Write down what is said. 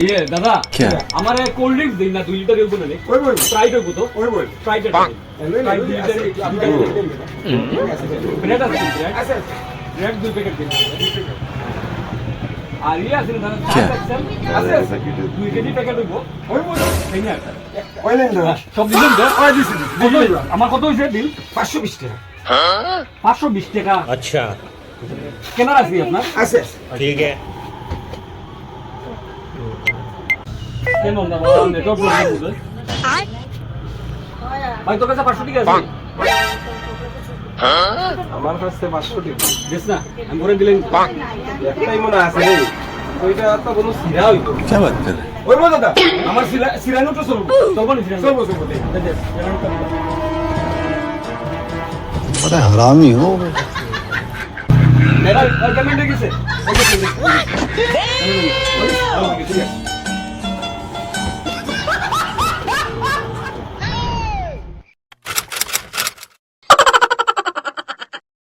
ये दादा क्या हमारे कोल्ड ड्रिंक्स दिन ना 2 লিটার এর বলে ওই বল স্প্রাইট এর কত ওই বল স্প্রাইট এর স্প্রাইট 2 লিটার ব্রেড আছে ব্রেড 2 প্যাকেট দিন আর ইয়ে আছে দাদা আছে 2 কেজি প্যাকেট হইবো ওই বল এই না ওই নেন দাদা সব দিন তো ওই দিছি আমার কত হইছে বিল 520 টাকা 520 টাকা अच्छा কেনা আছে আপনার আছে ठीक है কেন না বাবা নেটওয়ার্ক প্রবলেম বুঝলে ভাই তোর কাছে 500 টাকা আছে আমার কাছে 500 টাকা বেশ না আমি করে দিলেন একটাই মনে আছে রে ওইটা তো কোনো সিরা হইতো क्या बात कर रहे ওই বল দাদা আমার সিরানো তো চলবো চলবো নি ফিরে চলবো চলবো बड़ा हरामी हो মেরা পেমেন্ট হয়ে গেছে